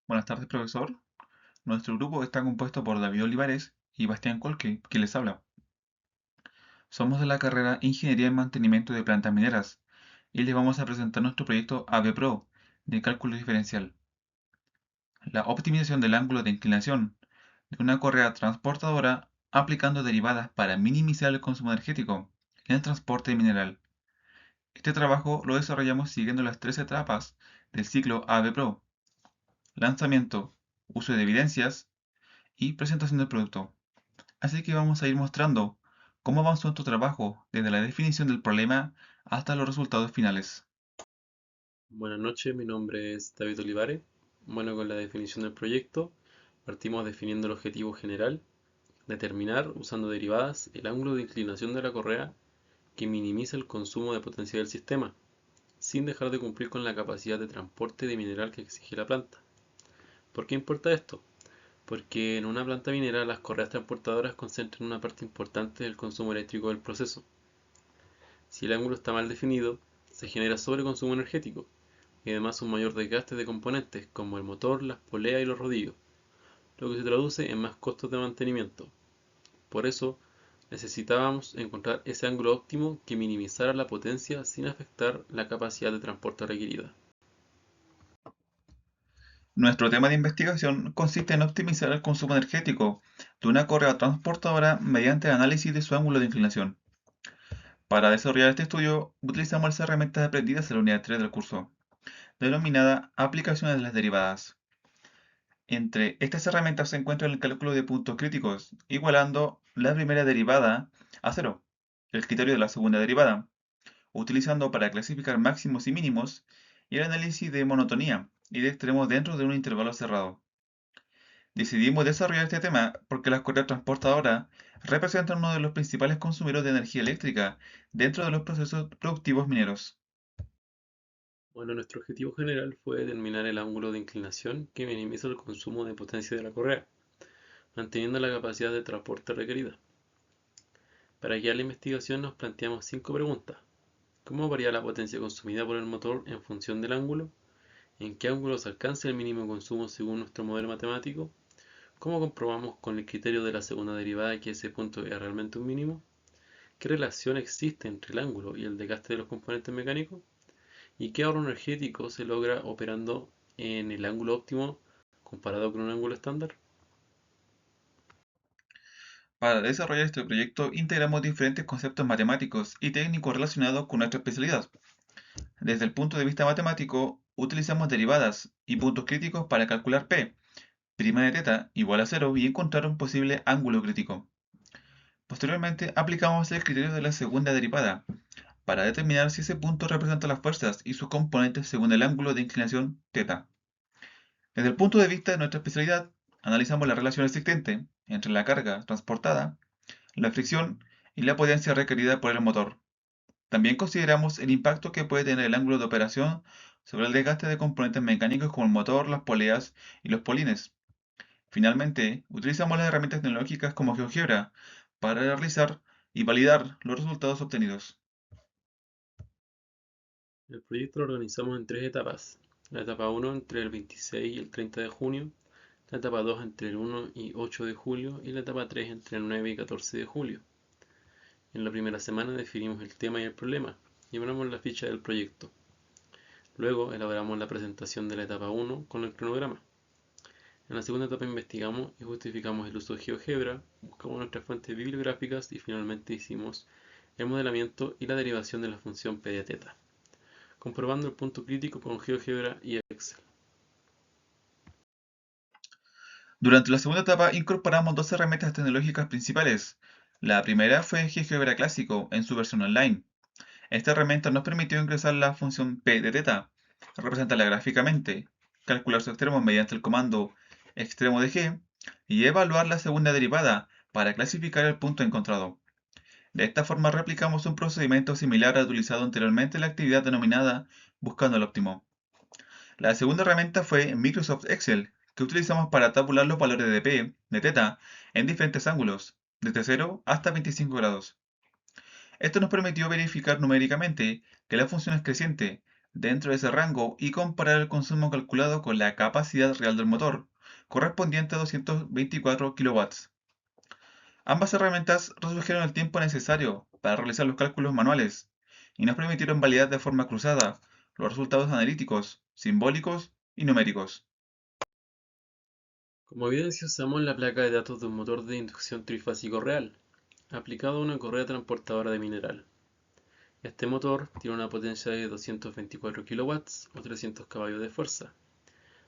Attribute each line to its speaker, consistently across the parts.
Speaker 1: Buenas tardes, profesor. Nuestro grupo está compuesto por David Olivares y Bastián Colque, que les habla. Somos de la carrera Ingeniería en Mantenimiento de Plantas Mineras y les vamos a presentar nuestro proyecto AVPRO de cálculo diferencial. La optimización del ángulo de inclinación de una correa transportadora aplicando derivadas para minimizar el consumo energético en el transporte de mineral. Este trabajo lo desarrollamos siguiendo las tres etapas del ciclo AVPRO: lanzamiento, uso de evidencias y presentación del producto. Así que vamos a ir mostrando cómo avanzó tu trabajo desde la definición del problema hasta los resultados finales.
Speaker 2: Buenas noches, mi nombre es David Olivares. Bueno, con la definición del proyecto, partimos definiendo el objetivo general, determinar, usando derivadas, el ángulo de inclinación de la correa que minimiza el consumo de potencia del sistema, sin dejar de cumplir con la capacidad de transporte de mineral que exige la planta. ¿Por qué importa esto? Porque en una planta minera las correas transportadoras concentran una parte importante del consumo eléctrico del proceso. Si el ángulo está mal definido, se genera sobreconsumo energético y además un mayor desgaste de componentes como el motor, las poleas y los rodillos, lo que se traduce en más costos de mantenimiento. Por eso, necesitábamos encontrar ese ángulo óptimo que minimizara la potencia sin afectar la capacidad de transporte requerida.
Speaker 1: Nuestro tema de investigación consiste en optimizar el consumo energético de una correa transportadora mediante el análisis de su ángulo de inclinación. Para desarrollar este estudio, utilizamos las herramientas aprendidas en la unidad 3 del curso, denominada aplicaciones de las derivadas. Entre estas herramientas se encuentra el cálculo de puntos críticos, igualando la primera derivada a cero, el criterio de la segunda derivada, utilizando para clasificar máximos y mínimos, y el análisis de monotonía y de extremos dentro de un intervalo cerrado. Decidimos desarrollar este tema porque las correas transportadoras representan uno de los principales consumidores de energía eléctrica dentro de los procesos productivos mineros.
Speaker 2: Bueno, nuestro objetivo general fue determinar el ángulo de inclinación que minimiza el consumo de potencia de la correa, manteniendo la capacidad de transporte requerida. Para guiar la investigación nos planteamos 5 preguntas. ¿Cómo varía la potencia consumida por el motor en función del ángulo? ¿En qué ángulo se alcanza el mínimo consumo según nuestro modelo matemático? ¿Cómo comprobamos con el criterio de la segunda derivada que ese punto es realmente un mínimo? ¿Qué relación existe entre el ángulo y el desgaste de los componentes mecánicos? ¿Y qué ahorro energético se logra operando en el ángulo óptimo comparado con un ángulo estándar?
Speaker 1: Para desarrollar este proyecto integramos diferentes conceptos matemáticos y técnicos relacionados con nuestra especialidad. Desde el punto de vista matemático, utilizamos derivadas y puntos críticos para calcular P, prima de teta igual a cero y encontrar un posible ángulo crítico. Posteriormente, aplicamos el criterio de la segunda derivada para determinar si ese punto representa las fuerzas y sus componentes según el ángulo de inclinación θ. Desde el punto de vista de nuestra especialidad, analizamos la relación existente entre la carga transportada, la fricción y la potencia requerida por el motor. También consideramos el impacto que puede tener el ángulo de operación sobre el desgaste de componentes mecánicos como el motor, las poleas y los polines. Finalmente, utilizamos las herramientas tecnológicas como GeoGebra para realizar y validar los resultados obtenidos.
Speaker 2: El proyecto lo organizamos en tres etapas. La etapa 1 entre el 26 y el 30 de junio, la etapa 2 entre el 1 y 8 de julio y la etapa 3 entre el 9 y 14 de julio. En la primera semana definimos el tema y el problema y elaboramos la ficha del proyecto. Luego elaboramos la presentación de la etapa 1 con el cronograma. En la segunda etapa investigamos y justificamos el uso de GeoGebra, buscamos nuestras fuentes bibliográficas y finalmente hicimos el modelamiento y la derivación de la función p de θ, comprobando el punto crítico con GeoGebra y Excel.
Speaker 1: Durante la segunda etapa incorporamos dos herramientas tecnológicas principales. La primera fue GeoGebra Clásico en su versión online. Esta herramienta nos permitió ingresar la función p de θ, representarla gráficamente, calcular su extremo mediante el comando extremo de g y evaluar la segunda derivada para clasificar el punto encontrado. De esta forma replicamos un procedimiento similar al utilizado anteriormente en la actividad denominada buscando el óptimo. La segunda herramienta fue Microsoft Excel, que utilizamos para tabular los valores de p, de θ, en diferentes ángulos, desde 0 hasta 25 grados. Esto nos permitió verificar numéricamente que la función es creciente, dentro de ese rango y comparar el consumo calculado con la capacidad real del motor, correspondiente a 224 kilowatts. Ambas herramientas redujeron el tiempo necesario para realizar los cálculos manuales y nos permitieron validar de forma cruzada los resultados analíticos, simbólicos y numéricos.
Speaker 2: Como evidencia usamos la placa de datos de un motor de inducción trifásico real, aplicado a una correa transportadora de mineral. Este motor tiene una potencia de 224 kilowatts o 300 caballos de fuerza.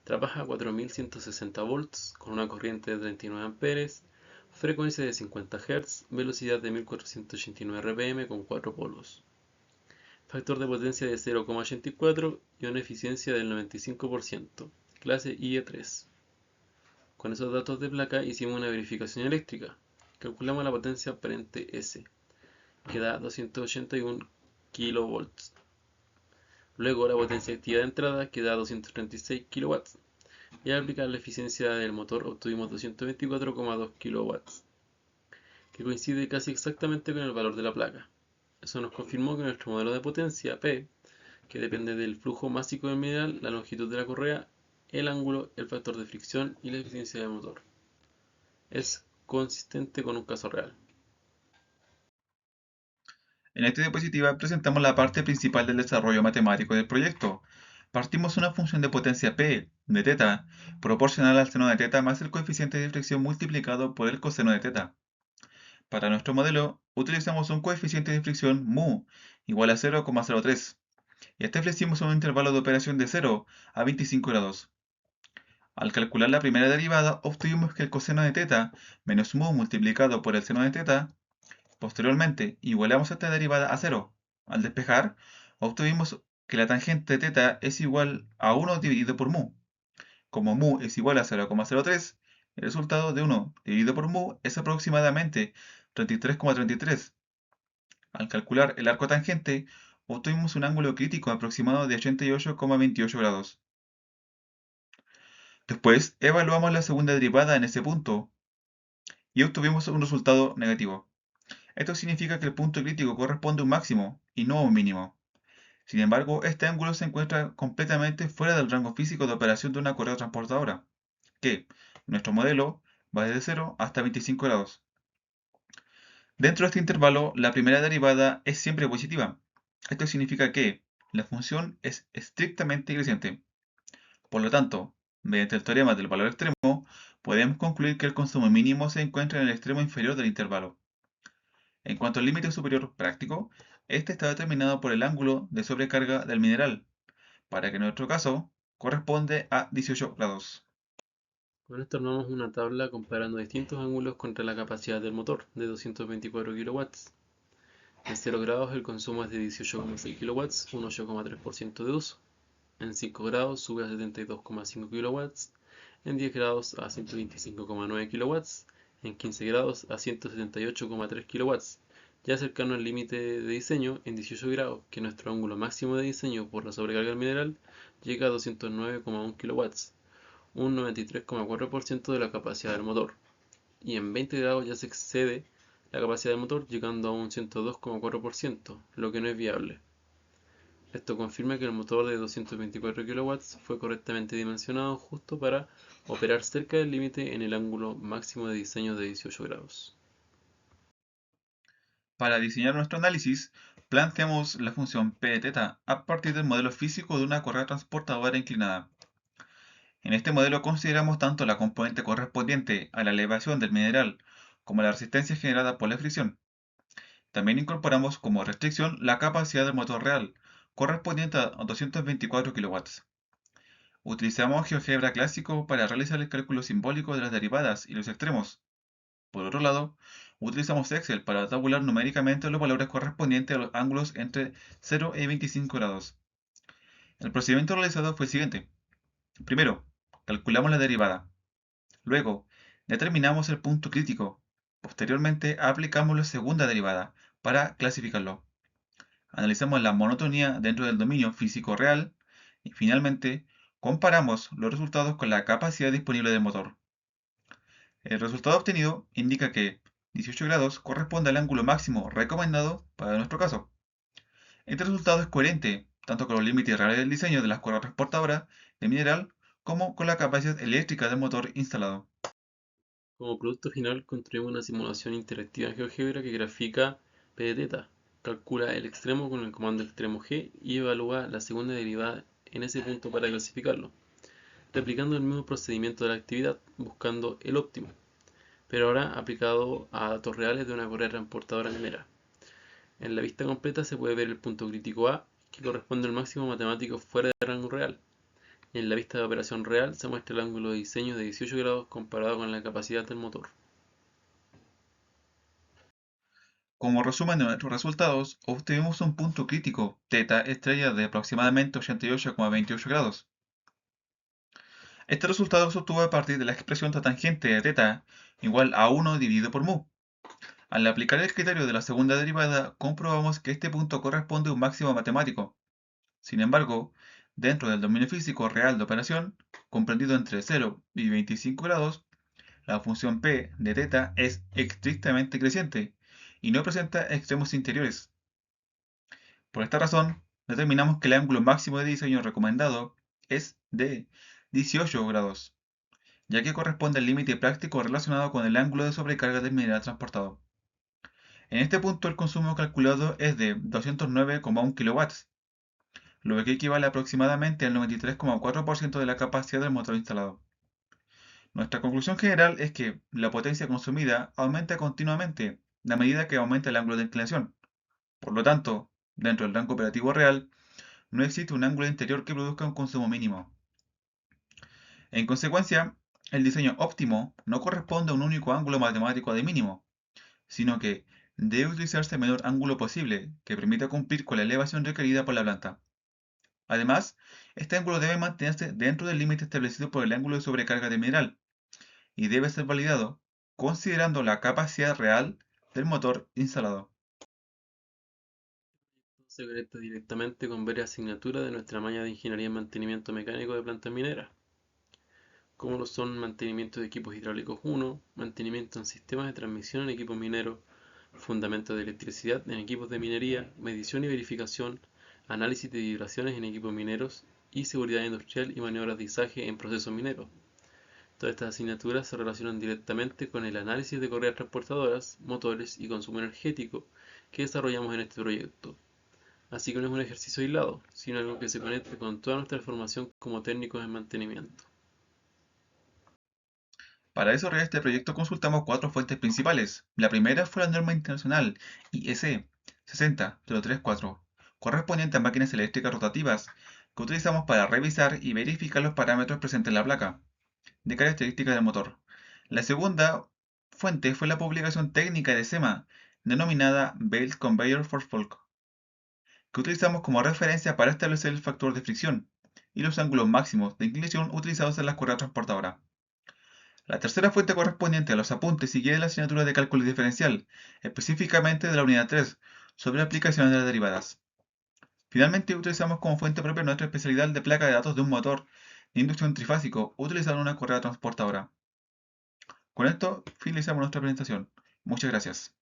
Speaker 2: Trabaja a 4160 volts con una corriente de 39 amperes, frecuencia de 50 Hz, velocidad de 1489 rpm con 4 polos. Factor de potencia de 0,84 y una eficiencia del 95%, clase IE3. Con esos datos de placa hicimos una verificación eléctrica. Calculamos la potencia aparente S, que da 281 kV. Luego la potencia activa de entrada, que da 236 kW. Y al aplicar la eficiencia del motor obtuvimos 224,2 kW, que coincide casi exactamente con el valor de la placa. Eso nos confirmó que nuestro modelo de potencia, P, que depende del flujo másico del mineral, la longitud de la correa, el ángulo, el factor de fricción y la eficiencia del motor, es consistente con un caso real.
Speaker 1: En esta diapositiva presentamos la parte principal del desarrollo matemático del proyecto. Partimos de una función de potencia P de θ proporcional al seno de θ más el coeficiente de fricción multiplicado por el coseno de θ. Para nuestro modelo utilizamos un coeficiente de fricción mu igual a 0,03 y establecimos un intervalo de operación de 0 a 25 grados. Al calcular la primera derivada obtuvimos que el coseno de θ menos mu multiplicado por el seno de θ. Posteriormente, igualamos esta derivada a 0. Al despejar, obtuvimos que la tangente de θ es igual a 1 dividido por mu. Como mu es igual a 0,03, el resultado de 1 dividido por mu es aproximadamente 33,33. Al calcular el arco tangente, obtuvimos un ángulo crítico aproximado de 88,28 grados. Después, evaluamos la segunda derivada en ese punto y obtuvimos un resultado negativo. Esto significa que el punto crítico corresponde a un máximo y no a un mínimo. Sin embargo, este ángulo se encuentra completamente fuera del rango físico de operación de una correa transportadora, que, nuestro modelo, va desde 0 hasta 25 grados. Dentro de este intervalo, la primera derivada es siempre positiva. Esto significa que la función es estrictamente creciente. Por lo tanto, mediante el teorema del valor extremo, podemos concluir que el consumo mínimo se encuentra en el extremo inferior del intervalo. En cuanto al límite superior práctico, este está determinado por el ángulo de sobrecarga del mineral, para que en nuestro caso corresponde a 18 grados.
Speaker 2: Con esto armamos una tabla comparando distintos ángulos contra la capacidad del motor, de 224 kW. En 0 grados el consumo es de 18,6 kW, un 8,3% de uso. En 5 grados sube a 72,5 kW, en 10 grados a 125,9 kW, en 15 grados a 178,3 kW, ya cercano al límite de diseño en 18 grados, que nuestro ángulo máximo de diseño por la sobrecarga del mineral llega a 209,1 kW, un 93,4% de la capacidad del motor, y en 20 grados ya se excede la capacidad del motor llegando a un 102,4%, lo que no es viable. Esto confirma que el motor de 224 kW fue correctamente dimensionado justo para operar cerca del límite en el ángulo máximo de diseño de 18 grados.
Speaker 1: Para diseñar nuestro análisis, planteamos la función p de θ a partir del modelo físico de una correa transportadora inclinada. En este modelo consideramos tanto la componente correspondiente a la elevación del mineral como la resistencia generada por la fricción. También incorporamos como restricción la capacidad del motor real, correspondiente a 224 kW. Utilizamos GeoGebra clásico para realizar el cálculo simbólico de las derivadas y los extremos. Por otro lado, utilizamos Excel para tabular numéricamente los valores correspondientes a los ángulos entre 0 y 25 grados. El procedimiento realizado fue el siguiente. Primero, calculamos la derivada. Luego, determinamos el punto crítico. Posteriormente, aplicamos la segunda derivada para clasificarlo. Analizamos la monotonía dentro del dominio físico real y finalmente comparamos los resultados con la capacidad disponible del motor. El resultado obtenido indica que 18 grados corresponde al ángulo máximo recomendado para nuestro caso. Este resultado es coherente tanto con los límites reales del diseño de las correas transportadoras de mineral como con la capacidad eléctrica del motor instalado.
Speaker 2: Como producto final, construimos una simulación interactiva en GeoGebra que grafica P de θ, calcula el extremo con el comando extremo G y evalúa la segunda derivada en ese punto para clasificarlo, replicando el mismo procedimiento de la actividad, buscando el óptimo, pero ahora aplicado a datos reales de una correa transportadora minera. En la vista completa se puede ver el punto crítico A, que corresponde al máximo matemático fuera de rango real, y en la vista de operación real se muestra el ángulo de diseño de 18 grados comparado con la capacidad del motor.
Speaker 1: Como resumen de nuestros resultados, obtuvimos un punto crítico, θ estrella, de aproximadamente 88,28 grados. Este resultado se obtuvo a partir de la expresión de tangente de θ igual a 1 dividido por mu. Al aplicar el criterio de la segunda derivada, comprobamos que este punto corresponde a un máximo matemático. Sin embargo, dentro del dominio físico real de operación, comprendido entre 0 y 25 grados, la función p de θ es estrictamente creciente y no presenta extremos interiores. Por esta razón, determinamos que el ángulo máximo de diseño recomendado es de 18 grados, ya que corresponde al límite práctico relacionado con el ángulo de sobrecarga del mineral transportado. En este punto el consumo calculado es de 209,1 kW, lo que equivale aproximadamente al 93,4% de la capacidad del motor instalado. Nuestra conclusión general es que la potencia consumida aumenta continuamente a medida que aumenta el ángulo de inclinación. Por lo tanto, dentro del rango operativo real, no existe un ángulo interior que produzca un consumo mínimo. En consecuencia, el diseño óptimo no corresponde a un único ángulo matemático de mínimo, sino que debe utilizarse el menor ángulo posible que permita cumplir con la elevación requerida por la planta. Además, este ángulo debe mantenerse dentro del límite establecido por el ángulo de sobrecarga del mineral y debe ser validado considerando la capacidad real del motor instalado.
Speaker 2: Se conecta directamente con varias asignaturas de nuestra malla de Ingeniería en Mantenimiento Mecánico de Plantas Mineras, como lo son mantenimiento de equipos hidráulicos 1, mantenimiento en sistemas de transmisión en equipos mineros, fundamentos de electricidad en equipos de minería, medición y verificación, análisis de vibraciones en equipos mineros y seguridad industrial y maniobras de izaje en procesos mineros. Todas estas asignaturas se relacionan directamente con el análisis de correas transportadoras, motores y consumo energético que desarrollamos en este proyecto. Así que no es un ejercicio aislado, sino algo que se conecta con toda nuestra formación como técnicos en mantenimiento.
Speaker 1: Para desarrollar este proyecto consultamos cuatro fuentes principales. La primera fue la norma internacional IEC 60034, correspondiente a máquinas eléctricas rotativas, que utilizamos para revisar y verificar los parámetros presentes en la placa de características del motor. La segunda fuente fue la publicación técnica de SEMA, denominada Belt Conveyor for Folk, que utilizamos como referencia para establecer el factor de fricción y los ángulos máximos de inclinación utilizados en las correas transportadoras. La tercera fuente correspondiente a los apuntes y guía de la asignatura de cálculo diferencial, específicamente de la unidad 3, sobre aplicaciones de las derivadas. Finalmente, utilizamos como fuente propia nuestra especialidad de placa de datos de un motor de inducción trifásico utilizado en una correa transportadora. Con esto finalizamos nuestra presentación. Muchas gracias.